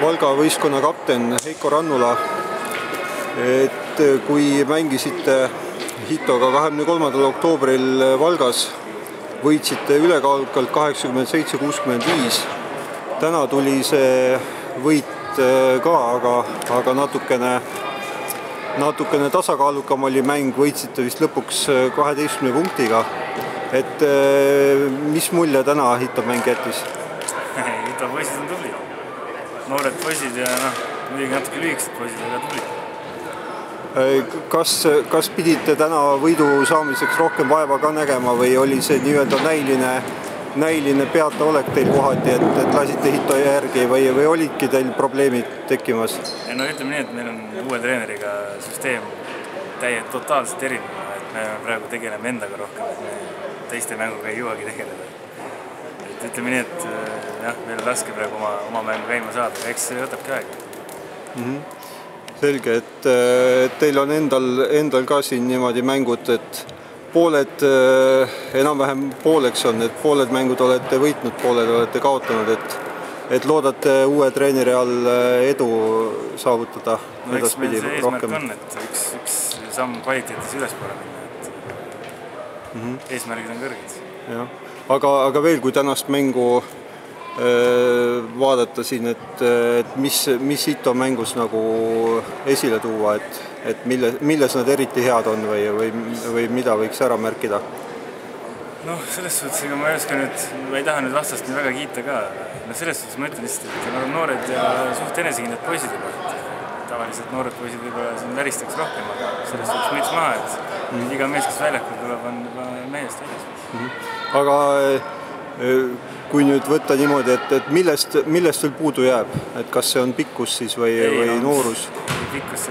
Valga võistkonna kapten Heiko Rannula, et kui mängisite Hitoga 23. oktoobril Valgas, võitsite ülekaalukalt 87-65. Täna tuli see võit ka, aga natukene tasakaalukam oli mäng, võitsite vist lõpuks 12 punktiga. Et mis mulje täna Hito mäng jättis? Hito poisid on tublid. Noored poisid ja muidugi natuke lühikesed poisid, aga tublid. Kas pidite täna võidu saamiseks rohkem vaeva ka nägema või oli see nii-öelda näiline peataolek teil kohati, et lasite Hito järgi või olidki teil probleemid tekkimas? No ütleme nii, et meil on uue treeneriga süsteem totaalselt erinev, et me praegu tegeleme endaga rohkem, et me teiste mänguga ei jõuagi tegeleda. Et ütleme nii, et jah, meil on raske praegu oma mängu käima saada, eks see võtabki aega. Selge, et teil on endal ka siin niimoodi mängud, et pooled enam-vähem pooleks on, et pooled mängud olete võitnud, pooled olete kaotanud, et loodate uue treeneri all edu saavutada edaspidi rohkem? On, et üks samm kvaliteetis ülespoole minna, et eesmärgid on kõrged. Aga veel, kui tänast mängu vaadata siin, et mis Hito mängus nagu esile tuua, et milles nad eriti head on või mida võiks ära märkida? Selles suhtes, ega ma ei taha nüüd vastast nii väga kiita ka. Selles suhtes ma ütlen lihtsalt, et nad on noored ja suht enesekindlad poisid juba. Tavaliselt noored poisid võib-olla siin väristaks rohkem, aga selles suhtes müts maha, et iga mees, kes väljakul tuleb, on juba mehest väljas. Aga kui nüüd võtta niimoodi, et millest veel puudu jääb? Et kas see on pikkus siis või noorus? Pikkus,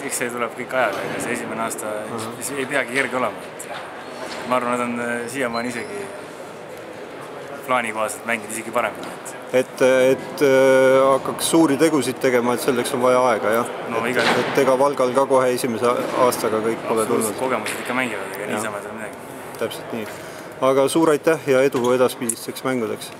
eks see tuleb kõik ajaga, ega see esimene aasta ei peagi kerge olema. Ma arvan, nad on siiamaani isegi plaani kohaselt mängid isegi paremini. Et hakkaks suuri tegusid tegema, et selleks on vaja aega, jah? Et ega Valgal ka kohe esimese aastaga kõik pole tulnud? Kogemused ikka mängivad, ega niisama ei tule midagi. Täpselt nii. Aga suur aitäh ja edu edaspidisteks mängudeks!